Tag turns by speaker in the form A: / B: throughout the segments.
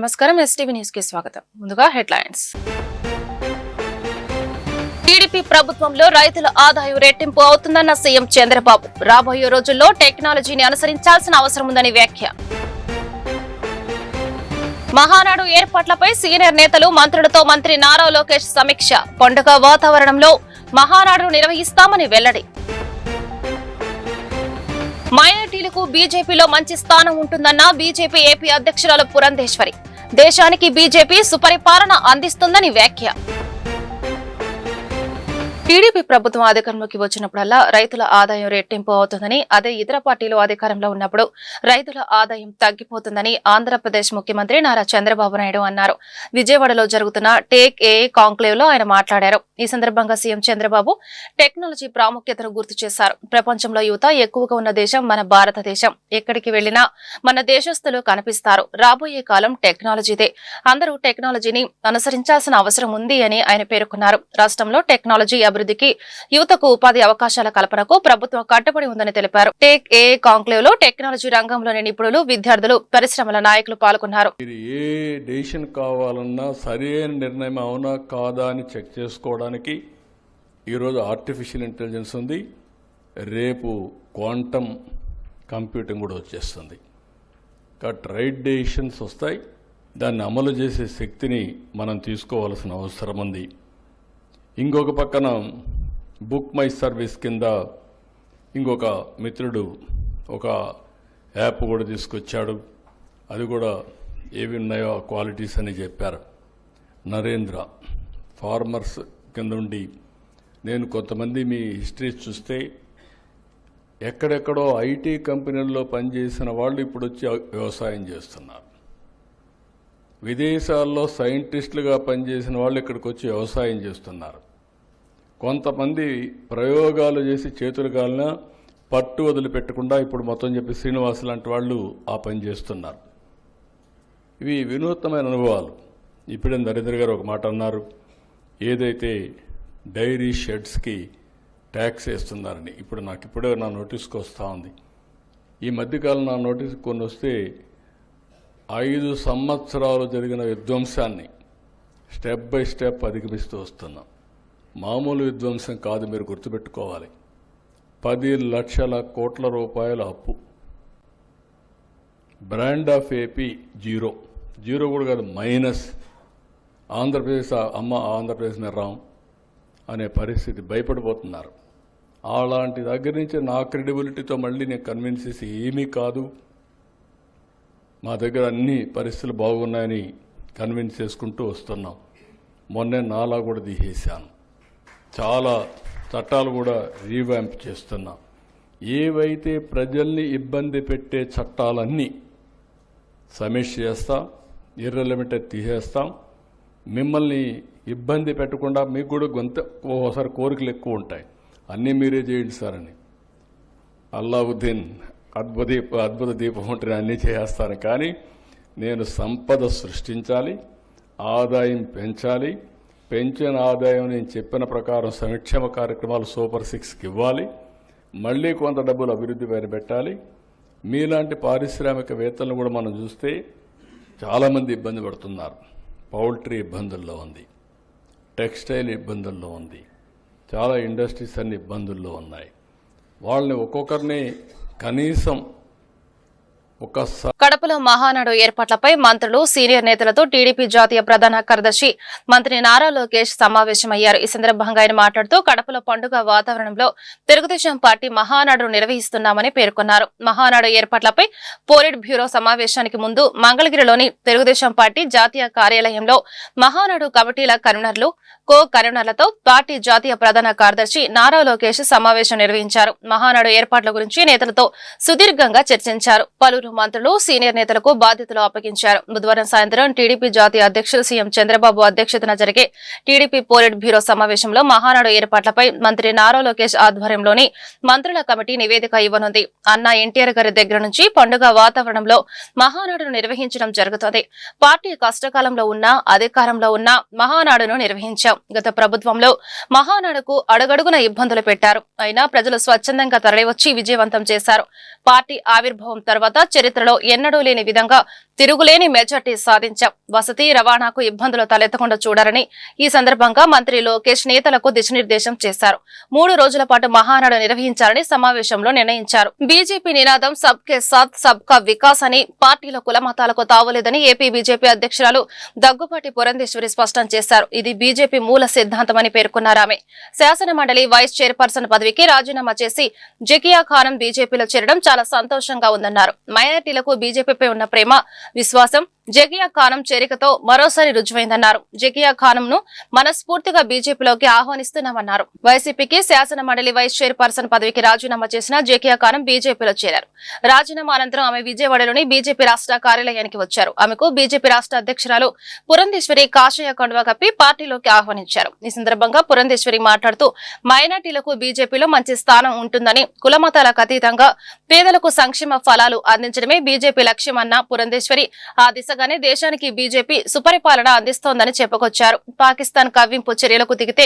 A: నమస్కారం STV news కి స్వాగతం. ముందుగా హెడ్లైన్స్. టీడీపీ ప్రభుత్వంలో రైతుల ఆదాయం రెట్టింపు అవుతుందన్న సీఎం చంద్రబాబు. రాబోయే రోజుల్లో టెక్నాలజీని అనుసరించాల్సిన అవసరం ఉందని వ్యాఖ్య. మహానాడు ఏర్పాట్లపై సీనియర్ నేతలు మంత్రులతో మంత్రి నారా లోకేష్ సమీక్ష. పండుగ వాతావరణంలో మహానాడును నిర్వహిస్తామని వెల్లడి. మైనారిటీలకు బీజేపీలో మంచి స్థానం ఉంటుందన్న బీజేపీ ఏపీ అధ్యక్షురాలు పురంధేశ్వరి. దేశానికి బీజేపీ సుపరిపాలన అందిస్తుందని వ్యాఖ్య. టీడీపీ ప్రభుత్వం అధికారంలోకి వచ్చినప్పుడల్లా రైతుల ఆదాయం రెట్టింపు అవుతుందని, అదే ఇతర పార్టీలు అధికారంలో ఉన్నప్పుడు రైతుల ఆదాయం తగ్గిపోతుందని ఆంధ్రప్రదేశ్ ముఖ్యమంత్రి నారా చంద్రబాబు నాయుడు అన్నారు. విజయవాడలో జరుగుతున్న టేక్ ఏ కాంక్లేవ్ లో ఆయన మాట్లాడారు. ఈ సందర్భంగా సీఎం చంద్రబాబు టెక్నాలజీ ప్రాముఖ్యతను గుర్తు చేశారు. ప్రపంచంలో యువత ఎక్కువగా ఉన్న దేశం మన భారతదేశం. ఎక్కడికి వెళ్లినా మన దేశస్తులు కనిపిస్తారు. రాబోయే కాలం టెక్నాలజీదే. అందరూ టెక్నాలజీని అనుసరించాల్సిన అవసరం ఉంది అని ఆయన పేర్కొన్నారు. రాష్ట్రంలో టెక్నాలజీ అభివృద్ధికి, యువతకు ఉపాధి అవకాశాల కల్పనకు ప్రభుత్వం కట్టుబడి ఉందని తెలిపారు. టేక్ ఏ కాంక్లేవ్ లో టెక్నాలజీ రంగంలోని నిపుణులు, విద్యార్థులు, పరిశ్రమల నాయకులు పాల్గొన్నారు.
B: ఏ డెసిషన్ కావాలన్నా సరైన నిర్ణయం అవునా కాదా అని చెక్ చేసుకోవడానికి ఈరోజు ఆర్టిఫిషియల్ ఇంటెలిజెన్స్ ఉంది. రేపు క్వాంటమ్ కంప్యూటింగ్ కూడా వచ్చేస్తుంది. కాబట్టి రైట్ డెసిషన్స్ వస్తాయి. దాన్ని అమలు చేసే శక్తిని మనం తీసుకోవాల్సిన అవసరం ఉంది. ఇంకొక పక్కన బుక్ మై సర్వీస్ కింద ఇంకొక మిత్రుడు ఒక యాప్ కూడా తీసుకొచ్చాడు. అది కూడా ఏవి ఉన్నాయో ఆ క్వాలిటీస్ అని చెప్పారు. నరేంద్ర ఫార్మర్స్ కింద ఉండి, నేను కొంతమంది మీ హిస్టరీ చూస్తే ఎక్కడెక్కడో ఐటీ కంపెనీల్లో పనిచేసిన వాళ్ళు ఇప్పుడు వచ్చి వ్యవసాయం చేస్తున్నారు. విదేశాల్లో సైంటిస్టులుగా పనిచేసిన వాళ్ళు ఇక్కడికి వచ్చి వ్యవసాయం చేస్తున్నారు. కొంతమంది ప్రయోగాలు చేసి చేతులు కాలిన పట్టు వదిలిపెట్టకుండా ఇప్పుడు మొత్తం చెప్పి శ్రీనివాస్ లాంటి వాళ్ళు ఆ పని చేస్తున్నారు. ఇవి వినూత్నమైన అనుభవాలు. ఇప్పుడే నరేంద్ర గారు ఒక మాట అన్నారు, ఏదైతే డైరీ షెడ్స్కి ట్యాక్స్ వేస్తున్నారని. ఇప్పుడే నా నోటీస్కి వస్తూ ఉంది. ఈ మధ్యకాలం నా నోటీస్ కొన్ని వస్తే 5 సంవత్సరాలు జరిగిన విధ్వంసాన్ని స్టెప్ బై స్టెప్ అధిగమిస్తూ వస్తున్నాం. మామూలు విధ్వంసం కాదు, మీరు గుర్తుపెట్టుకోవాలి. 10 లక్షల కోట్ల రూపాయల అప్పు. బ్రాండ్ ఆఫ్ ఏపీ జీరో కూడా కాదు, మైనస్. ఆంధ్రప్రదేశ్ నిర్రాం అనే పరిస్థితి, భయపడిపోతున్నారు. అలాంటి దగ్గర నుంచి నా క్రెడిబిలిటీతో మళ్ళీ నేను కన్విన్స్ చేసి ఏమీ కాదు, మా దగ్గర అన్ని పరిస్థితులు బాగున్నాయని కన్విన్స్ చేసుకుంటూ వస్తున్నాం. మొన్నే నాలా కూడా తీసేశాను. చాలా చట్టాలు కూడా రీవ్యాంప్ చేస్తున్నాం. ఏవైతే ప్రజల్ని ఇబ్బంది పెట్టే చట్టాలన్నీ సమీక్ష చేస్తాం, ఇర్రెలవెంట్ తీసేస్తాం. మిమ్మల్ని ఇబ్బంది పెట్టకుండా, మీకు కూడా ఓసారి కోరికలు ఎక్కువ ఉంటాయి, అన్నీ మీరే చేయండి సార్ అని. అల్లావుద్దీన్ అద్భుత దీపం ఉంటే అన్నీ చేస్తాను. కానీ నేను సంపద సృష్టించాలి, ఆదాయం పెంచాలి. పెంచిన ఆదాయం నేను చెప్పిన ప్రకారం సంక్షేమ కార్యక్రమాలు సూపర్ 6కి ఇవ్వాలి. మళ్ళీ కొంత డబ్బులు అభివృద్ధి పైన పెట్టాలి. మీలాంటి పారిశ్రామికవేత్తలను కూడా మనం చూస్తే చాలామంది ఇబ్బంది పడుతున్నారు. పౌల్ట్రీ ఇబ్బందుల్లో ఉంది, టెక్స్టైల్ ఇబ్బందుల్లో ఉంది, చాలా ఇండస్ట్రీస్ అన్ని ఇబ్బందుల్లో ఉన్నాయి. వాళ్ళని ఒక్కొక్కరిని కనీసం
A: కడపలో మహానాడు ఏర్పాట్లపై మంత్రులు, సీనియర్ నేతలతో టీడీపీ జాతీయ ప్రధాన కార్యదర్శి మంత్రి నారా లోకేష్ సమావేశమయ్యారు. ఈ సందర్భంగా ఆయన మాట్లాడుతూ కడపలో పండుగ వాతావరణంలో తెలుగుదేశం పార్టీ మహానాడు నిర్వహిస్తున్నామని పేర్కొన్నారు. మహానాడు ఏర్పాట్లపై పోలిట్ బ్యూరో సమావేశానికి ముందు మంగళగిరిలోని తెలుగుదేశం పార్టీ జాతీయ కార్యాలయంలో మహానాడు కమిటీల కన్వీనర్లు, కో కన్వీనర్లతో పార్టీ జాతీయ ప్రధాన కార్యదర్శి నారా లోకేష్ సమావేశం నిర్వహించారు. మహానాడు ఏర్పాట్ల గురించి నేతలతో సుదీర్ఘంగా చర్చించారు. పలువురు మంత్రులు, సీనియర్ నేతలకు బాధ్యతలు అప్పగించారు. బుధవారం సాయంత్రం టీడీపీ జాతీయ అధ్యక్షులు సీఎం చంద్రబాబు అధ్యక్షతన జరిగే టీడీపీ పోలిట్ బ్యూరో సమావేశంలో మహానాడు ఏర్పాట్లపై మంత్రి నారా లోకేష్ ఆధ్వర్యంలోని మంత్రుల కమిటీ నివేదిక ఇవ్వనుంది. అన్న ఎన్టీఆర్ గారి దగ్గర నుంచి పండుగ వాతావరణంలో మహానాడును నిర్వహించడం జరుగుతుంది. పార్టీ కష్టకాలంలో ఉన్నా, అధికారంలో ఉన్నా మహానాడును నిర్వహించాం. గత ప్రభుత్వంలో మహానాడుకు అడుగడుగున ఇబ్బందులు పెట్టారు. అయినా ప్రజలు స్వచ్ఛందంగా తరలివచ్చి విజయవంతం చేశారు. పార్టీ ఆవిర్భావం తర్వాత చరిత్రలో ఎన్నడూ లేని విధంగా తిరుగులేని మెజార్టీ సాధించాం. వసతి రవాణాకు ఇబ్బందులు తలెత్తకుండా చూడాలని ఈ సందర్భంగా మంత్రి లోకేష్ నేతలకు దిశానిర్దేశం చేశారు. 3 రోజుల పాటు మహానాడు నిర్వహించాలని సమావేశంలో నిర్ణయించారు. బీజేపీ నినాదం సబ్కే సాత్ సబ్కా వికాస్ అని, పార్టీలో కులమతాలకు తావులేదని ఏపీ బీజేపీ అధ్యక్షురాలు దగ్గుబాటి పురంధేశ్వరి స్పష్టం చేశారు. ఇది బీజేపీ మూల సిద్ధాంతమని పేర్కొన్నారు. ఆమె శాసన మండలి వైస్ చైర్పర్సన్ పదవికి రాజీనామా చేసి జకియా ఖానం బీజేపీలో చేరడం చాలా సంతోషంగా ఉందన్నారు. మైనారిటీలకు బీజేపీపై ఉన్న ప్రేమ, విశ్వాసం జకియా ఖానం చేరికతో మరోసారి రుజువైందన్నారు. జకియా ఖానంను మనస్ఫూర్తిగా బీజేపీలోకి ఆహ్వానిస్తున్నామన్నారు. వైసీపీకి శాసన మండలి వైస్ చైర్పర్సన్ పదవికి రాజీనామా చేసిన జకియా ఖానం బీజేపీలో చేరారు. రాజీనామా అనంతరం ఆమె విజయవాడలోని బీజేపీ రాష్ట్ర కార్యాలయానికి వచ్చారు. ఆమెకు బీజేపీ రాష్ట్ర అధ్యక్షురాలు పురంధేశ్వరి కాషాయ కండువా కప్పి పార్టీలోకి ఆహ్వానించారు. ఈ సందర్భంగా పురంధేశ్వరి మాట్లాడుతూ మైనార్టీలకు బీజేపీలో మంచి స్థానం ఉంటుందని, కులమతాలకు అతీతంగా పేదలకు సంక్షేమ ఫలాలు అందించడమే బీజేపీ లక్ష్యమన్న పురంధేశ్వరి ఆ దిశగానే దేశానికి బీజేపీ సుపరిపాలన అందిస్తోందని చెప్పుకొచ్చారు. పాకిస్తాన్ కవ్వింపు చర్యలకు దిగితే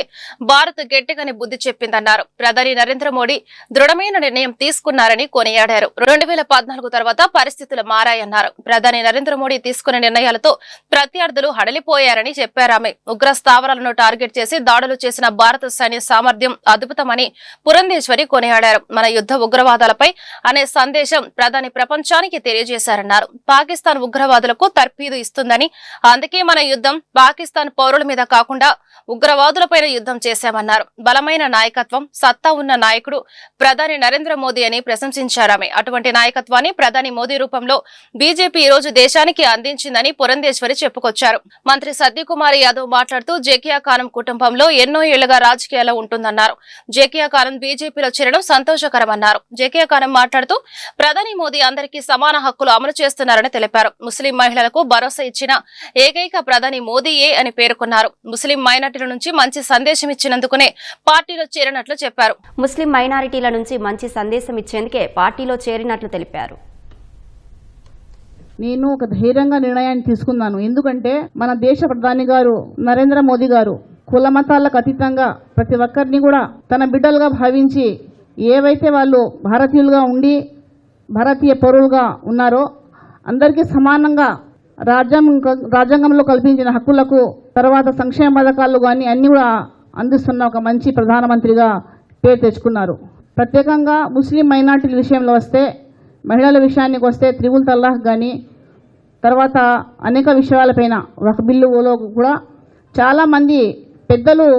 A: భారత్ గట్టిగానే బుద్ధి చెప్పిందన్నారు. ప్రధాని నరేంద్ర మోడీ దృఢమైన నిర్ణయం తీసుకున్నారని కొనియాడారు. 2014 తర్వాత పరిస్థితులు మారాయన్నారు. ప్రధాని నరేంద్ర మోడీ తీసుకున్న నిర్ణయాలతో ప్రత్యర్థులు హడలిపోయారని చెప్పారామె. ఉగ్ర స్థావరాలను టార్గెట్ చేసి దాడులు చేసిన భారత సైన్య సామర్థ్యం అద్భుతమని పురంధేశ్వరి కొనియాడారు. మన యుద్ధ ఉగ్రవాదాలపై అనే సందేశం ప్రధాని ప్రపంచానికి తెలియజేశారన్నారు. పాకిస్తాన్ ఉగ్రవాదులకు తర్ఫీదు ఇస్తుందని, అందుకే మన యుద్ధం పాకిస్తాన్ పౌరుల మీద కాకుండా ఉగ్రవాదులపైన యుద్ధం చేశామన్నారు. బలమైన నాయకత్వం, సత్తా ఉన్న నాయకుడు ప్రధాని నరేంద్ర మోదీ అని ప్రశంసించారామె. అటువంటి నాయకత్వాన్ని ప్రధాని మోదీ రూపంలో బీజేపీ ఈ రోజు దేశానికి అందించిందని పురంధేశ్వరి చెప్పుకొచ్చారు. మంత్రి సత్యకుమార్ యాదవ్ మాట్లాడుతూ జకియా ఖానం కుటుంబంలో ఎన్నో ఏళ్లుగా రాజకీయాల్లో ఉంటుందన్నారు. జకియా ఖానం బీజేపీలో చేరడం సంతోషకరమన్నారు. జకియా ఖానం మాట్లాడుతూ ప్రధాని మోదీ అందరికీ సమాన హక్కులు అమలు చేస్తున్నారని తెలిపారు. ముస్లిం మహిళలకు భరోసా ఇచ్చిన ఏకైక ప్రధాని మోదీయే అని పేర్కొన్నారు. ముస్లిం మైనారిటీల నుంచి మంచి సందేశం ఇచ్చినందుకునే పార్టీలో చేరినట్లు చెప్పారు.
C: ముస్లిం మైనారిటీల నుంచి మంచి సందేశం ఇచ్చేందుకే పార్టీలో చేరినట్లు తెలిపారు.
D: నేను ఒక ధైర్యంగా నిర్ణయాన్ని తీసుకున్నాను. ఎందుకంటే మన దేశ ప్రధాని గారు నరేంద్ర మోదీ గారు కుల మతాలకు అతీతంగా ప్రతి ఒక్కరిని కూడా తన బిడ్డలుగా భావించి, ఏవైతే వాళ్ళు భారతీయులుగా ఉండి భారతీయ పౌరులుగా ఉన్నారో అందరికీ సమానంగా రాజ్యాంగంలో కల్పించిన హక్కులకు, తర్వాత సంక్షేమ పథకాలు కానీ అన్ని కూడా అందిస్తున్న ఒక మంచి ప్రధానమంత్రిగా పేరు తెచ్చుకున్నారు. ప్రత్యేకంగా ముస్లిం మైనార్టీల విషయంలో వస్తే, మహిళల విషయానికి వస్తే త్రిపుల్ తలాక్ కానీ, తర్వాత అనేక విషయాలపైన వక్ఫ్ బిల్లులో కూడా చాలామంది పెద్దలు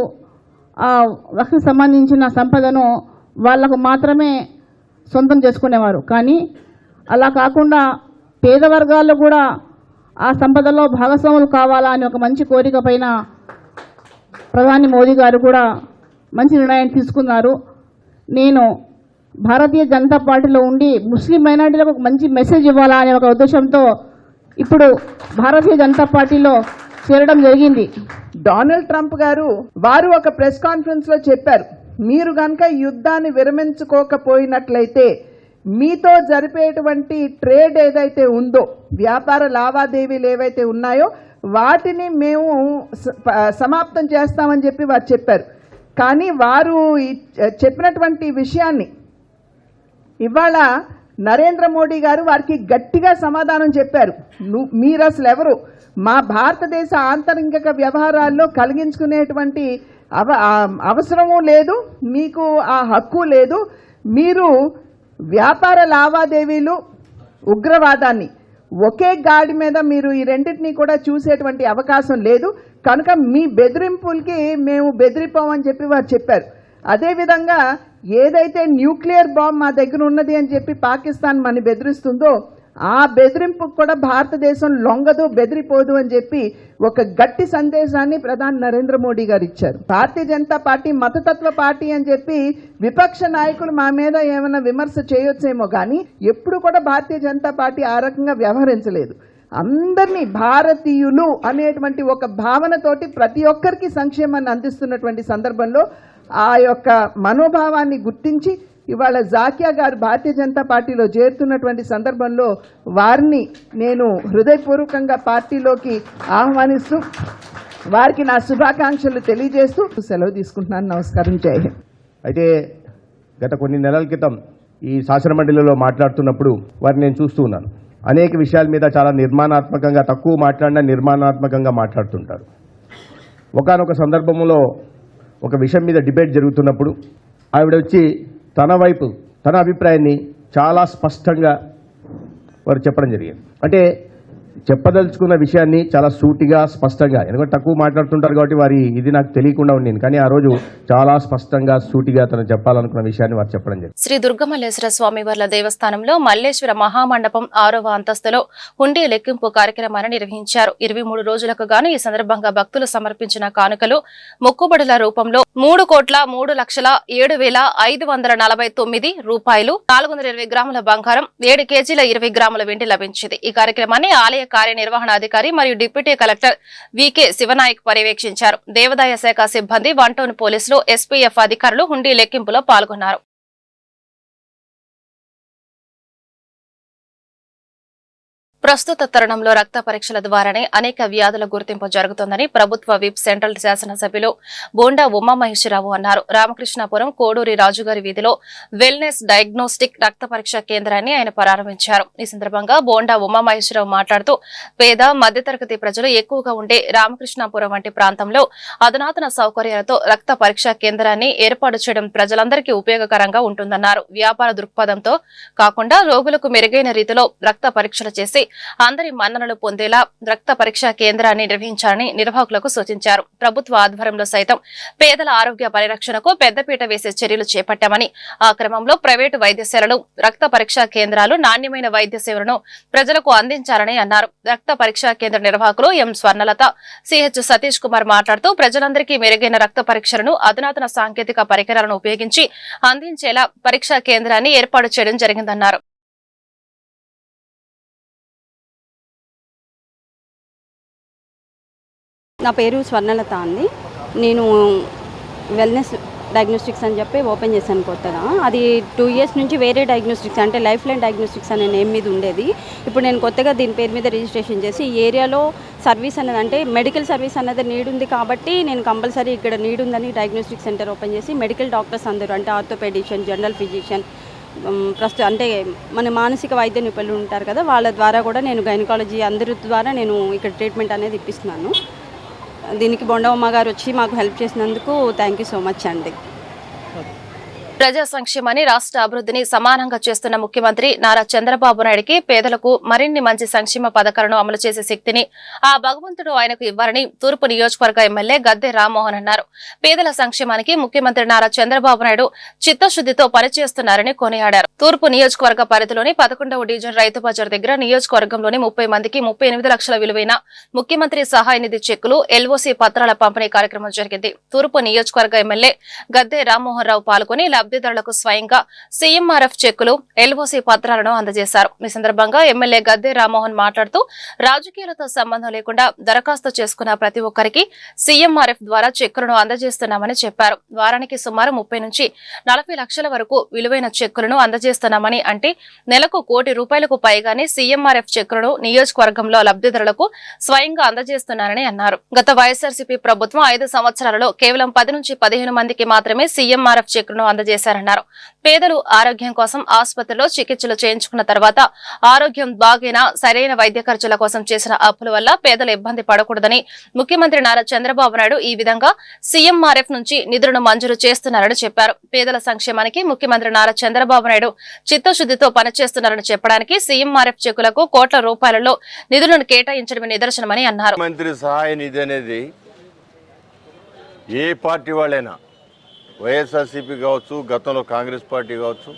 D: ఆ వక్ఫ్కి సంబంధించిన సంపదను వాళ్లకు మాత్రమే సొంతం చేసుకునేవారు. కానీ అలా కాకుండా పేద వర్గాల్లో కూడా ఆ సంపదలో భాగస్వాములు కావాలా అని ఒక మంచి కోరిక పైన ప్రధాని మోదీ గారు కూడా మంచి నిర్ణయం తీసుకున్నారు. నేను భారతీయ జనతా పార్టీలో ఉండి ముస్లిం మైనారిటీలకు ఒక మంచి మెసేజ్ ఇవ్వాలా అనే ఒక ఉద్దేశంతో ఇప్పుడు భారతీయ జనతా పార్టీలో చేరడం జరిగింది.
E: డొనాల్డ్ ట్రంప్ గారు వారు ఒక ప్రెస్ కాన్ఫరెన్స్ లో చెప్పారు, మీరు గనక యుద్ధాన్ని విరమించుకోకపోయినట్లయితే మీతో జరిపేటువంటి ట్రేడ్ ఏదైతే ఉందో, వ్యాపార లావాదేవీలు ఏవైతే ఉన్నాయో వాటిని మేము సమాప్తం చేస్తామని చెప్పి వారు చెప్పారు. కానీ వారు చెప్పినటువంటి విషయాన్ని ఇవాళ నరేంద్ర మోడీ గారు వారికి గట్టిగా సమాధానం చెప్పారు. మీరు అసలు ఎవరు, మా భారతదేశ ఆంతరంగిక వ్యవహారాల్లో కలిగించుకునేటువంటి అవసరము లేదు, మీకు ఆ హక్కు లేదు. మీరు వ్యాపార లావాదేవీలు, ఉగ్రవాదాన్ని ఒకే గాడి మీద మీరు ఈ రెండింటినీ కూడా చూసేటువంటి అవకాశం లేదు. కనుక మీ బెదిరింపులకి మేము బెదిరిపోమని చెప్పి వారు చెప్పారు. అదేవిధంగా ఏదైతే న్యూక్లియర్ బాంబ్ మా దగ్గర ఉన్నది అని చెప్పి పాకిస్తాన్ మన బెదిరిస్తుందో ఆ బెదిరింపుకు కూడా భారతదేశం లొంగదు, బెదిరిపోదు అని చెప్పి ఒక గట్టి సందేశాన్ని ప్రధాని నరేంద్ర మోడీ గారు ఇచ్చారు. భారతీయ జనతా పార్టీ మతతత్వ పార్టీ అని చెప్పి విపక్ష నాయకులు మా మీద ఏమైనా విమర్శ చేయొచ్చేమో కానీ ఎప్పుడు కూడా భారతీయ జనతా పార్టీ ఆ రకంగా వ్యవహరించలేదు. అందరినీ భారతీయులు అనేటువంటి ఒక భావనతోటి ప్రతి ఒక్కరికి సంక్షేమాన్ని అందిస్తున్నటువంటి సందర్భంలో ఆ యొక్క మనోభావాన్ని గుర్తించి ఇవాళ జాకియా గారు భారతీయ జనతా పార్టీలో చేరుతున్నటువంటి సందర్భంలో వారిని నేను హృదయపూర్వకంగా పార్టీలోకి ఆహ్వానిస్తూ వారికి నా శుభాకాంక్షలు తెలియజేస్తూ సెలవు తీసుకుంటున్నాను. నమస్కారం, జై హింద్.
F: అయితే గత కొన్ని నెలల క్రితం ఈ శాసన మండలిలో మాట్లాడుతున్నప్పుడు వారిని నేను చూస్తూ ఉన్నాను. అనేక విషయాల మీద చాలా నిర్మాణాత్మకంగా, తక్కువ మాట్లాడినా నిర్మాణాత్మకంగా మాట్లాడుతుంటారు. ఒకానొక సందర్భంలో ఒక విషయం మీద డిబేట్ జరుగుతున్నప్పుడు ఆవిడ వచ్చి తన వైపు, తన అభిప్రాయాన్ని చాలా స్పష్టంగా వారు చెప్పడం జరిగింది. అంటే చెప్పదలుచుకున్న విషయాన్ని చాలా సూటిగా, స్పష్టంగా, ఎందుకంటే తక్కువ మాట్లాడుతుంటారు కాబట్టి వారి ఇది నాకు తెలియకుండా ఉండేది, కానీ ఆ రోజు చాలా స్పష్టంగా, సూటిగా తను చెప్పాలనుకున్న విషయాన్ని వారు చెప్పడం జరిగింది.
A: శ్రీ దుర్గమల్లేశ్వర స్వామివార్ల దేవస్థానంలో మల్లేశ్వర మహామండపం 6వ అంతస్తులో హుండీ లెక్కింపు కార్యక్రమాన్ని నిర్వహించారు. 23 రోజులకు గాను ఈ సందర్భంగా భక్తులు సమర్పించిన కానుకలు మొక్కుబడుల రూపంలో 3,03,07,549 రూపాయలు, 420 గ్రాముల బంగారం, 7 కేజీల 20 గ్రాముల వెండి లభించింది. ఈ కార్యక్రమాన్ని ఆలయ కార్యనిర్వహణాధికారి మరియు డిప్యూటీ కలెక్టర్ వికే శివనాయక్ పర్యవేక్షించారు. దేవాదాయ శాఖ సిబ్బంది, 1 టౌన్ పోలీసులు, ఎస్పీఎఫ్ అధికారులు హుండీ లెక్కింపులో పాల్గొన్నారు. ప్రస్తుత తరుణంలో రక్త పరీక్షల ద్వారానే అనేక వ్యాధుల గుర్తింపు జరుగుతోందని ప్రభుత్వ విప్ సెంట్రల్ శాసనసభ్యులు బోండా ఉమామహేశ్వరరావు అన్నారు. రామకృష్ణాపురం కోడూరి రాజుగారి వీధిలో వెల్నెస్ డయాగ్నోస్టిక్ రక్త పరీక్ష కేంద్రాన్ని ఆయన ప్రారంభించారు. ఈ సందర్భంగా బోండా ఉమామహేశ్వరరావు మాట్లాడుతూ పేద, మధ్యతరగతి ప్రజలు ఎక్కువగా ఉండే రామకృష్ణాపురం వంటి ప్రాంతంలో అధునాతన సౌకర్యాలతో రక్త పరీక్ష కేంద్రాన్ని ఏర్పాటు చేయడం ప్రజలందరికీ ఉపయోగకరంగా ఉంటుందన్నారు. వ్యాపార దృక్పథంతో కాకుండా రోగులకు మెరుగైన రీతిలో రక్త పరీక్షలు చేసి అందరి మన్ననలు పొందేలా రక్త పరీక్షా కేంద్రాన్ని నిర్వహించాలని నిర్వాహకులకు సూచించారు. ప్రభుత్వ ఆధ్వర్యంలో సైతం పేదల ఆరోగ్య పరిరక్షణకు పెద్దపీట వేసే చర్యలు చేపట్టామని, ఆ క్రమంలో ప్రైవేటు వైద్యశాలలు, రక్త పరీక్షా కేంద్రాలు నాణ్యమైన వైద్య సేవలను ప్రజలకు అందించాలని అన్నారు. రక్త పరీక్షా కేంద్ర నిర్వాహకులు ఎం స్వర్ణలత, సిహెచ్ సతీష్ కుమార్ మాట్లాడుతూ ప్రజలందరికీ మెరుగైన రక్త పరీక్షలను అధునాతన సాంకేతిక పరికరాలను ఉపయోగించి అందించేలా పరీక్షా కేంద్రాన్ని ఏర్పాటు చేయడం జరిగిందన్నారు.
G: నా పేరు స్వర్ణలత అండి. నేను వెల్నెస్ డయాగ్నోస్టిక్స్ అని చెప్పి ఓపెన్ చేశాను కొత్తగా. అది 2 years నుంచి వేరే డయాగ్నోస్టిక్స్ అంటే లైఫ్ లైన్ డయాగ్నోస్టిక్స్ అనే నేమ్ మీద ఉండేది. ఇప్పుడు నేను కొత్తగా దీని పేరు మీద రిజిస్ట్రేషన్ చేసి ఈ ఏరియాలో సర్వీస్ అనేది, అంటే మెడికల్ సర్వీస్ అనేది నీడ్ ఉంది కాబట్టి నేను కంపల్సరీ ఇక్కడ నీడ్ ఉందని డయాగ్నోస్టిక్ సెంటర్ ఓపెన్ చేసి మెడికల్ డాక్టర్స్ అందరూ, అంటే ఆర్థోపెడిషియన్, జనరల్ ఫిజిషియన్, ప్రస్తుతం అంటే మన మానసిక వైద్య నిపుణులు ఉంటారు కదా, వాళ్ళ ద్వారా కూడా నేను గైనకాలజీ అందరి ద్వారా నేను ఇక్కడ ట్రీట్మెంట్ అనేది ఇప్పిస్తున్నాను. దీనికి బొండమ్మ గారు వచ్చి మాకు హెల్ప్ చేసినందుకు థ్యాంక్ యూ సో మచ్ అండి.
A: ప్రజా సంక్షేమాన్ని, రాష్ట్ర అభివృద్ధిని సమానంగా చేస్తున్న ముఖ్యమంత్రి నారా చంద్రబాబు నాయుడికి పేదలకు మరిన్ని మంచి సంక్షేమ పథకాలను అమలు చేసే శక్తిని ఆ భగవంతుడు ఆయనకు ఇవ్వాలని తూర్పు నియోజకవర్గ ఎమ్మెల్యే గద్దె రామ్మోహన్ అన్నారు. పేదల సంక్షేమానికి ముఖ్యమంత్రి నారా చంద్రబాబు నాయుడు చిత్తశుద్దితో పనిచేస్తున్నారని కొనియాడారు. తూర్పు నియోజకవర్గ పరిధిలోని 11వ డివిజన్ రైతు బజార్ దగ్గర నియోజకవర్గంలోని 30 మందికి 38 లక్షల విలువైన ముఖ్యమంత్రి సహాయ నిధి చెక్కులు, ఎల్ఓసి పత్రాల పంపిణీ కార్యక్రమం జరిగింది. తూర్పు నియోజకవర్గ ఎమ్మెల్యే గద్దె రామ్మోహన్ రావు పాల్గొని లబ్ధిదారులకు స్వయంగా సీఎంఆర్ఎఫ్ చెక్కులు, ఎల్ఓసి పత్రాలను అందజేశారు. ఈ సందర్భంగా ఎమ్మెల్యే గద్దె రామ్మోహన్ మాట్లాడుతూ రాజకీయాలతో సంబంధం లేకుండా దరఖాస్తు చేసుకున్న ప్రతి ఒక్కరికి సీఎంఆర్ఎఫ్ ద్వారా చెక్కులను అందజేస్తున్నామని చెప్పారు. వారానికి సుమారు 30 నుంచి 40 లక్షల వరకు విలువైన చెక్కులను అందజేస్తున్నామని, అంటే నెలకు ₹1 కోటి పైగానే సీఎంఆర్ఎఫ్ చెక్కులను నియోజకవర్గంలో లబ్ధిదారులకు స్వయంగా అందజేస్తున్నారని అన్నారు. గత వైఎస్ఆర్సీపీ ప్రభుత్వం 5 సంవత్సరాలలో కేవలం 10 నుంచి 15 మందికి మాత్రమే సీఎంఆర్ఎఫ్ చెక్కులను అందజేశారన్నారు. పేదలు ఆరోగ్యం కోసం ఆసుపత్రిలో చికిత్సలు చేయించుకున్న తర్వాత ఆరోగ్యం బాగైనా సరైన వైద్య ఖర్చుల కోసం చేసిన అప్పుల వల్ల పేదలు ఇబ్బంది పడకూడదని ముఖ్యమంత్రి నారా చంద్రబాబు నాయుడు ఈ విధంగా సీఎంఆర్ఎఫ్ నుంచి నిధులను మంజూరు చేస్తున్నారని చెప్పారు. పేదల సంక్షేమానికి ముఖ్యమంత్రి నారా చంద్రబాబు నాయుడు చిత్తశుద్దితో పనిచేస్తున్నారని చెప్పడానికి సీఎంఆర్ఎఫ్ చెక్కులకు కోట్ల రూపాయలలో నిధులను కేటాయించడమే నిదర్శనమని అన్నారు.
H: మంత్రి సహాయ నిధి అనేది ఏ పార్టీ వాళ్ళైనా, వైఎస్ఆర్సీపీ కావచ్చు, గతంలో కాంగ్రెస్ పార్టీ కావచ్చు,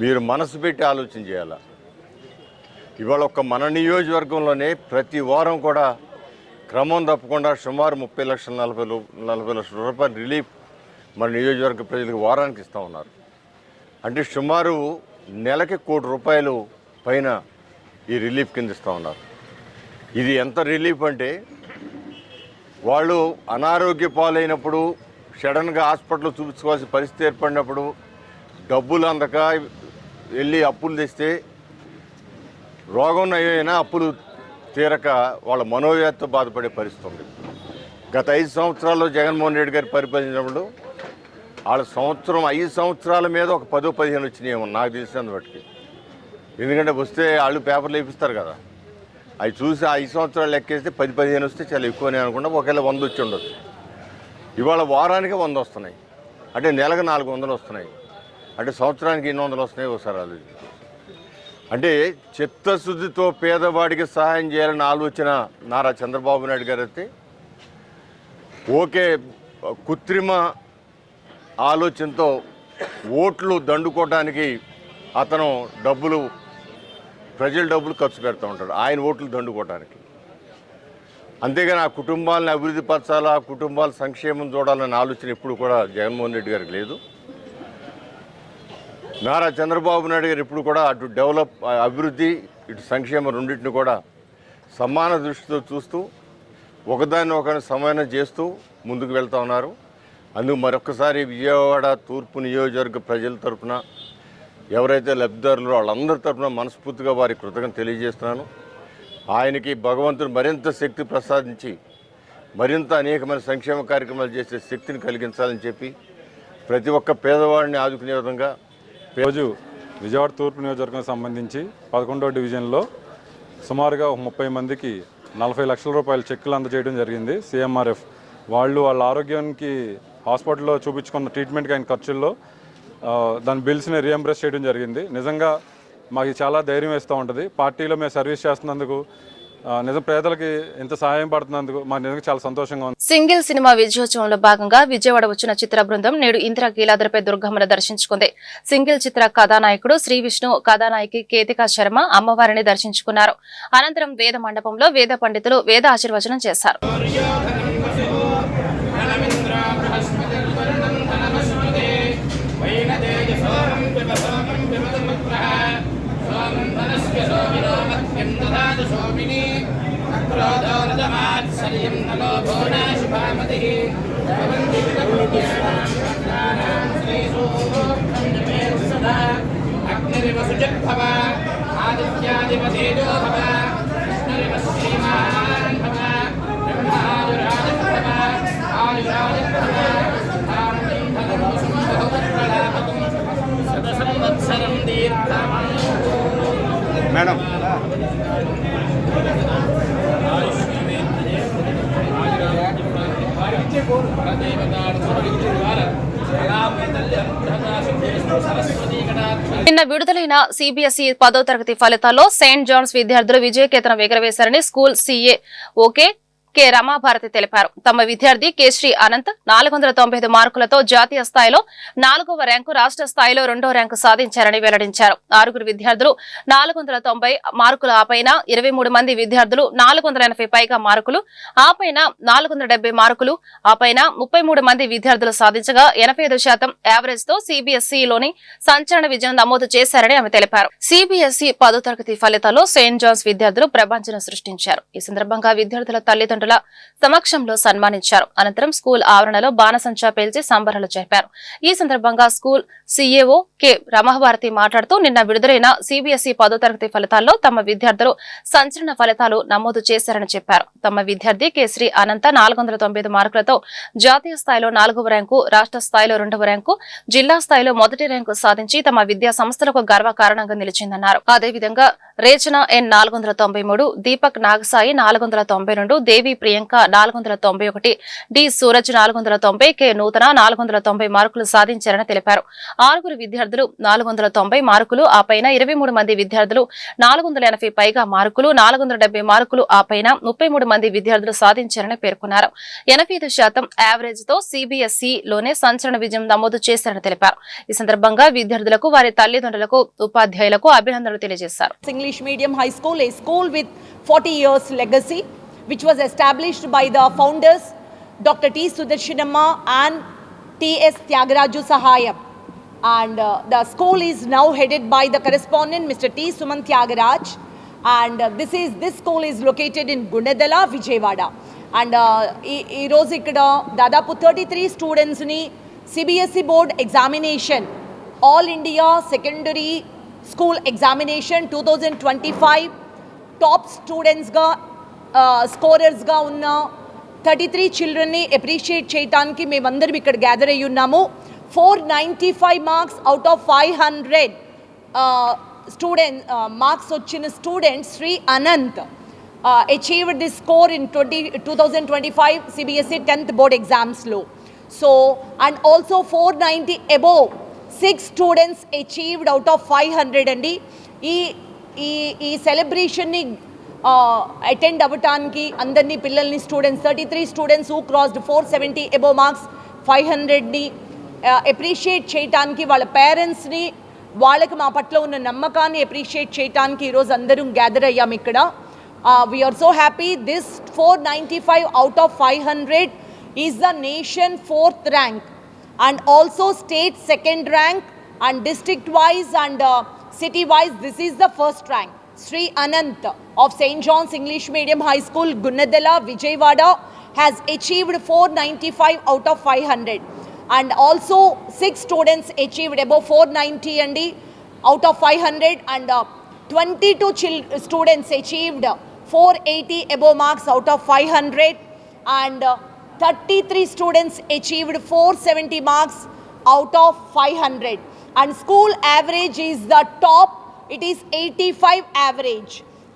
H: మీరు మనసు పెట్టి ఆలోచన చేయాలి. ఇవాళ ఒక్క మన నియోజకవర్గంలోనే ప్రతి వారం కూడా క్రమం తప్పకుండా సుమారు 30 లక్షల 40 లక్షల రూపాయల రిలీఫ్ మన నియోజకవర్గ ప్రజలకు వారానికి ఇస్తూ ఉన్నారు. అంటే సుమారు నెలకి ₹1 కోటి పైన ఈ రిలీఫ్ కింద ఇస్తూ ఉన్నారు. ఇది ఎంత రిలీఫ్ అంటే, వాళ్ళు అనారోగ్య పాలైనప్పుడు, సడన్గా హాస్పిటల్లో చూపించుకోవాల్సిన పరిస్థితి ఏర్పడినప్పుడు, డబ్బులు అందక వెళ్ళి అప్పులు తెస్తే రోగం అయినా అప్పులు తీరక వాళ్ళ మనోవ్యాధితో బాధపడే పరిస్థితి ఉంది. గత 5 సంవత్సరాల్లో జగన్మోహన్ రెడ్డి గారు పరిపాలించినప్పుడు వాళ్ళ 5 సంవత్సరాల మీద ఒక 10-15 వచ్చినాయేమో నాకు తెలిసినంత బట్టి. ఎందుకంటే వస్తే వాళ్ళు పేపర్లు వేపిస్తారు కదా, అవి చూసి 5 సంవత్సరాలు లెక్కేస్తే 10-15 వస్తే చాలా ఎక్కువనే అనుకుంటా. ఒకవేళ 100 వచ్చి ఉండొచ్చు. ఇవాళ వారానికి 100 వస్తున్నాయి, అంటే నెలకు 400 వస్తున్నాయి, అంటే సంవత్సరానికి 800 వస్తున్నాయి. ఒకసారి ఆలోచించు. అంటే చిత్తశుద్ధితో పేదవాడికి సహాయం చేయాలని ఆలోచన నారా చంద్రబాబు నాయుడు గారు అయితే ఓకే, కృత్రిమ ఆలోచనతో ఓట్లు దండుకోవడానికి అతను ప్రజల డబ్బులు ఖర్చు పెడతా ఉంటాడు ఆయన ఓట్లు దండుకోవడానికి. అంతేగాని ఆ కుటుంబాలను అభివృద్ధి పరచాలా, ఆ కుటుంబాల సంక్షేమం చూడాలనే ఆలోచన ఎప్పుడు కూడా జగన్మోహన్ రెడ్డి గారికి లేదు. నారా చంద్రబాబు నాయుడు గారు ఇప్పుడు కూడా అటు అభివృద్ధి ఇటు సంక్షేమం రెండింటిని కూడా సమాన దృష్టితో చూస్తూ ఒకదాన్ని ఒకరిని సమానం చేస్తూ ముందుకు వెళ్తూ ఉన్నారు. అందుకు మరొకసారి విజయవాడ తూర్పు నియోజకవర్గ ప్రజల తరఫున ఎవరైతే లబ్ధిదారులు వాళ్ళందరి తరఫున మనస్ఫూర్తిగా వారి కృతజ్ఞత తెలియజేస్తున్నాను. ఆయనకి భగవంతుడు మరింత శక్తి ప్రసాదించి మరింత అనేకమైన సంక్షేమ కార్యక్రమాలు చేసే శక్తిని కలిగించాలని చెప్పి ప్రతి ఒక్క పేదవాడిని ఆదుకునే విధంగా
I: రోజు విజయవాడ తూర్పు నియోజకవర్గానికి సంబంధించి 11వ డివిజన్లో సుమారుగా 30 మందికి 40 లక్షల రూపాయల చెక్కులు అందజేయడం జరిగింది. CMRF వాళ్ళు వాళ్ళ ఆరోగ్యానికి హాస్పిటల్లో చూపించుకున్న ట్రీట్మెంట్కి అయిన ఖర్చుల్లో దాని బిల్స్ని రీఎంబర్స్ చేయడం జరిగింది. నిజంగా మాకు చాలా ధైర్యం వేస్తూ ఉంటుంది. పార్టీలో మేము సర్వీస్ చేస్తున్నందుకు, నిజం పేదలకి ఇంత సహాయం పడుతున్నందుకు మాకు నిజంగా చాలా సంతోషంగా ఉంది.
A: సింగిల్ సినిమా విజయోత్సవంలో భాగంగా విజయవాడ వచ్చిన చిత్ర బృందం నేడు ఇంద్రకీలాద్రిపై దుర్గమ్మను దర్శించుకుంది. సింగిల్ చిత్ర కథానాయకుడు శ్రీ విష్ణు, కథానాయకి కేతికా శర్మ అమ్మవారిని దర్శించుకున్నారు. అనంతరం వేద మండపంలో వేద పండితులు వేద ఆశీర్వచనం చేశారు.
H: మేడం
A: నిన్న విడుదలైన CBSE 10వ తరగతి ఫలితాల్లో సెయింట్ జాన్స్ విద్యార్థులు విజయకేతనం ఎగురవేశారని స్కూల్ CA కె రమాభారతి తెలిపారు. తమ విద్యార్థి కెశ్రీ అనంత్ 495 మార్కులతో జాతీయ స్థాయిలో 4వ ర్యాంకు, రాష్ట్ర స్థాయిలో 2వ ర్యాంకు సాధించారని వెల్లడించారు. 6 విద్యార్థులు 490 మార్కులు, ఆపైన 23 మంది విద్యార్థులు 480 పైగా మార్కులు, ఆపైన 470 మార్కులు, ఆపైన 33 మంది విద్యార్థులు సాధించగా 85% యావరేజ్ తో CBSEలోని సంచలన విజయం నమోదు చేశారని ఆమె తెలిపారు. CBSE 10వ తరగతి ఫలితాల్లో సెయింట్ జాన్స్ విద్యార్థులు ప్రభంజనం సృష్టించారు. ఈ సందర్భంగా విద్యార్థుల తల్లిదండ్రుల సమక్షంలో సన్మానించారు. అనంతరం స్కూల్ ఆవరణలో బాణసంచా పేల్చి సంబరాలు జరిపారు. ఈ సందర్భంగా స్కూల్ CAO కె రమభారతి మాట్లాడుతూ నిన్న విడుదలైన CBSE 10వ తరగతి ఫలితాల్లో తమ విద్యార్థులు సంచలన ఫలితాలు నమోదు చేశారని చెప్పారు. తమ విద్యార్థి కెశ్రీ అనంత 495 మార్కులతో జాతీయ స్థాయిలో 4వ ర్యాంకు, రాష్ట్ర స్థాయిలో 2వ ర్యాంకు, జిల్లా స్థాయిలో 1వ ర్యాంకు సాధించి తమ విద్యా సంస్థలకు గర్వకారణంగా నిలిచిందన్నారు. అదేవిధంగా రేచన N 493, దీపక్ నాగసాయి 492, దేవి ప్రియాంక 491, డి సూరజ్ 490, కె నూతన 490 మార్కులు సాధించారని తెలిపారు. 6 విద్యార్థులు 490 మార్కులు, ఆపైన 23 మంది విద్యార్థులు 480 పైగా మార్కులు, 470 మార్కులు, ఆపైన 33 మంది విద్యార్థులు సాధించారని పేర్కొన్నారు. 85% యావరేజ్ తో CBSEలోనే సంచలన విజయం నమోదు చేశారని తెలిపారు. ఈ సందర్భంగా విద్యార్థులకు, వారి తల్లిదండ్రులకు, ఉపాధ్యాయులకు అభినందనలు తెలియజేశారు.
J: English medium high school, a school with 40 years legacy, which was established by the founders Dr. T. Sudarshanamma and T.S. Tyagaraju Sahayam. And the school is now headed by the correspondent Mr. T. Suman Tyagaraj. And this school is located in Gundadala, Vijayawada. And ee roju ikkada dadapu 33 students ni CBSE board examination, all India secondary school examination 2025 top students ga scorers ga unna 33 children ni appreciate cheyadaniki memandaram ikkada gather ayyi unnamu. 495 marks out of 500 marks వచ్చిన student Sri Anant achieved this score in 2025 CBSE 10th board exams lo. So and also 490 above 6 students achieved out of 500 andi. ఈ సెలబ్రేషన్ని attend అవ్వటానికి అందరినీ పిల్లల్ని students 33 students who crossed 470 above marks 500ని appreciate చేయటానికి వాళ్ళ పేరెంట్స్ని వాళ్ళకి మా పట్ల ఉన్న నమ్మకాన్ని అప్రిషియేట్ చేయటానికి ఈరోజు అందరం గ్యాదర్ అయ్యాం ఇక్కడ. We are so happy. This 495 out of 500 is the nation 4th rank and also state 2nd rank and district wise and city-wise, this is the first rank. Sri Anant of St. John's English Medium High School, Gunnadala, Vijayawada has achieved 495 out of 500. And also 6 students achieved above 490 and out of 500 and 22 students achieved 480 above marks out of 500 and 33 students achieved 470 marks out of 500. And school average is the top, it is 85 average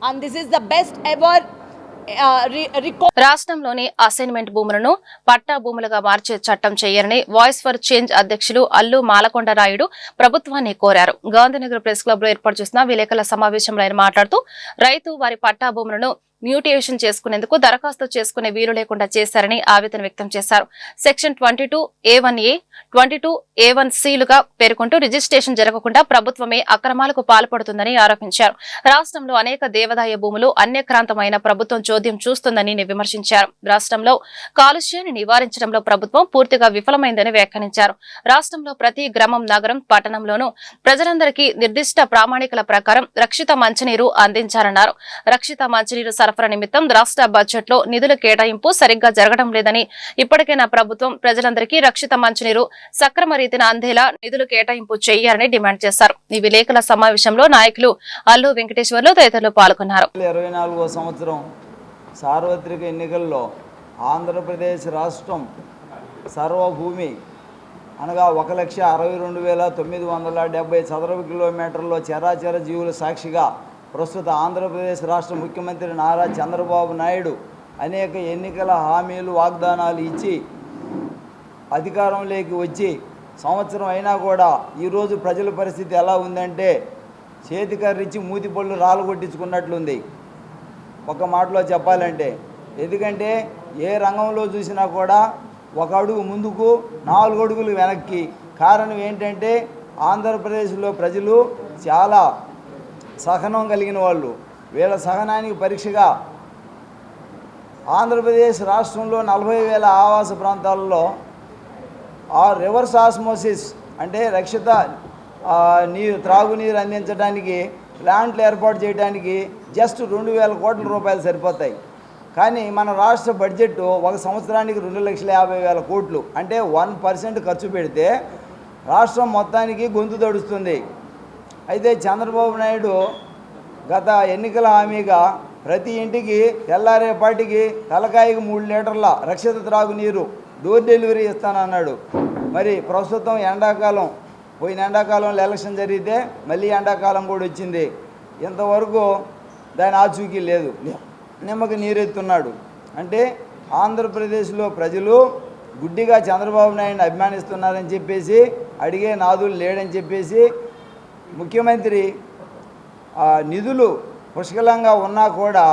J: and this is the best ever record.
A: రాష్ట్రంలోని assignment భూములను పట్టా భూములుగా మార్చే చట్టం చేయాలని voice for change అధ్యక్షులు అల్లు మాలకొండరాయుడు ప్రభుత్వాన్ని కోరారు. Gandhinagar press club లో ఏర్పాటు చేసిన విలేకరుల సమావేశంలో ఆయన మాట్లాడుతూ రైతు వారి పట్టా భూములను మ్యూటేషన్ చేసుకునేందుకు దరఖాస్తు చేసుకునే వీలు లేకుండా చేశారని ఆవేదన వ్యక్తం చేశారు. సెక్షన్ 22A1A 22A1Cలుగా పేర్కొంటూ రిజిస్ట్రేషన్ జరగకుండా ప్రభుత్వమే అక్రమాలకు పాల్పడుతుందని ఆరోపించారు. రాష్ట్రంలో అనేక దేవాదాయ భూములు అన్యక్రాంతమైన ప్రభుత్వం చోద్యం చూస్తుందని విమర్శించారు. రాష్ట్రంలో కాలుష్యాన్ని నివారించడంలో ప్రభుత్వం పూర్తిగా విఫలమైందని వ్యాఖ్యానించారు. రాష్ట్రంలో ప్రతి గ్రామం, నగరం, పట్టణంలోనూ ప్రజలందరికీ నిర్దిష్ట ప్రామాణికల ప్రకారం రక్షిత మంచినీరు అందించాలన్నారు. రక్షిత మంచినీరు సరఫరా నిమిత్తం రాష్ట్ర బడ్జెట్ లో నిధుల కేటాయింపు సరిగ్గా జరగడం లేదని, ఇప్పటికైనా ప్రభుత్వం ప్రజలందరికీ రక్షిత మంచినీరు సక్రమ రీతిన అందేలా నిధులు కేటాయింపు చేయాలని డిమాండ్ చేశారు. ఈ విలేకరుల సమావేశంలో నాయకులు అల్లు వెంకటేశ్వర్లు తదితరులు పాల్గొన్నారు.
K: 2024వ సంవత్సరం సార్వత్రిక ఎన్నికల్లో ఆంధ్రప్రదేశ్ రాష్ట్రం సర్వభూమి అనగా 1,62,970 చదరపు కిలోమీటర్లో చరాచర జీవుల సాక్షిగా ప్రస్తుత ఆంధ్రప్రదేశ్ రాష్ట్ర ముఖ్యమంత్రి నారా చంద్రబాబు నాయుడు అనేక ఎన్నికల హామీలు, వాగ్దానాలు ఇచ్చి అధికారంలోకి వచ్చి సంవత్సరం అయినా కూడా ఈరోజు ప్రజల పరిస్థితి ఎలా ఉందంటే చేతికర్రిచ్చి మూతి పళ్ళు రాలగొట్టించుకున్నట్లుంది ఒక మాటలో చెప్పాలంటే. ఎందుకంటే ఏ రంగంలో చూసినా కూడా ఒక అడుగు ముందుకు 4 అడుగులు వెనక్కి. కారణం ఏంటంటే ఆంధ్రప్రదేశ్లో ప్రజలు చాలా సహనం కలిగిన వాళ్ళు. వీళ్ళ సహనానికి పరీక్షగా ఆంధ్రప్రదేశ్ రాష్ట్రంలో 40,000 ఆవాస ప్రాంతాలలో రివర్స్ ఆస్మోసిస్ అంటే రక్షిత త్రాగునీరు అందించడానికి ప్లాంట్లు ఏర్పాటు చేయడానికి జస్ట్ 2,000 కోట్ల రూపాయలు సరిపోతాయి. కానీ మన రాష్ట్ర బడ్జెట్ ఒక సంవత్సరానికి 2,50,000 కోట్లు అంటే 1% ఖర్చు పెడితే రాష్ట్రం మొత్తానికి గొంతు తడుస్తుంది. అయితే చంద్రబాబు నాయుడు గత ఎన్నికల హామీగా ప్రతి ఇంటికి తెల్లారేపాటికి తలకాయకి 3 లీటర్ల రక్షిత త్రాగునీరు డోర్ డెలివరీ ఇస్తానన్నాడు. మరి ప్రస్తుతం ఎండాకాలం, పోయిన ఎండాకాలంలో ఎలక్షన్ జరిగితే మళ్ళీ ఎండాకాలం కూడా వచ్చింది. ఇంతవరకు దాని ఆచూకీ లేదు. నిమ్మకి నీరెత్తున్నాడు. అంటే ఆంధ్రప్రదేశ్లో ప్రజలు గుడ్డిగా చంద్రబాబు నాయుడిని అభిమానిస్తున్నారని చెప్పేసి, అడిగే నాదులు లేడని చెప్పేసి, ముఖ్యమంత్రి నిధులు పుష్కలంగా ఉన్నా కూడా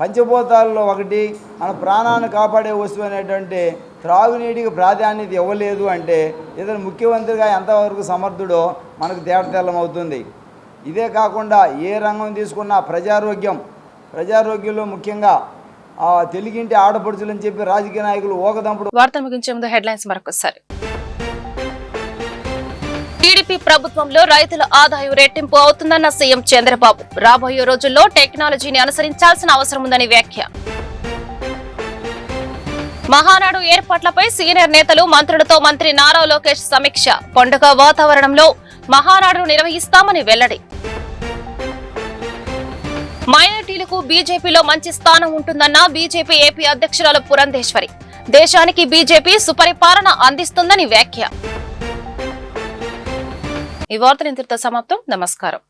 K: పంచభూతాల్లో ఒకటి మన ప్రాణాన్ని కాపాడే వస్తువు అనేటువంటి త్రాగునీటికి ప్రాధాన్యత ఇవ్వలేదు అంటే ఇతను ముఖ్యమంత్రిగా ఎంతవరకు సమర్థుడో మనకు తేటతెల్లమవుతుంది. ఇదే కాకుండా ఏ రంగం తీసుకున్నా ప్రజారోగ్యంలో ముఖ్యంగా తెలుగింటి ఆడపడుచులని చెప్పి రాజకీయ నాయకులు ఓకదంపుడు.
A: వార్త ముగించే ముందు హెడ్లైన్స్ మరొకసారి. టీడీపీ ప్రభుత్వంలో రైతుల ఆదాయం రెట్టింపు అవుతుందన్న సీఎం చంద్రబాబు. రాబోయే రోజుల్లో టెక్నాలజీని అనుసరించాల్సిన అవసరం ఉందని వ్యాఖ్య. మహానాడు ఏర్పాట్లపై సీనియర్ నేతలు, మంత్రులతో మంత్రి నారా లోకేష్ సమీక్ష. పండుగ వాతావరణంలో మహానాడును నిర్వహిస్తామని వెల్లడి. మైనారిటీలకు బీజేపీలో మంచి స్థానం ఉంటుందన్న బీజేపీ ఏపీ అధ్యక్షురాలు పురంధేశ్వరి. దేశానికి బీజేపీ సుపరిపాలన అందిస్తుందని వ్యాఖ్య. ఈ వార్తలు ఇంతటితో సమాప్తం. నమస్కారం.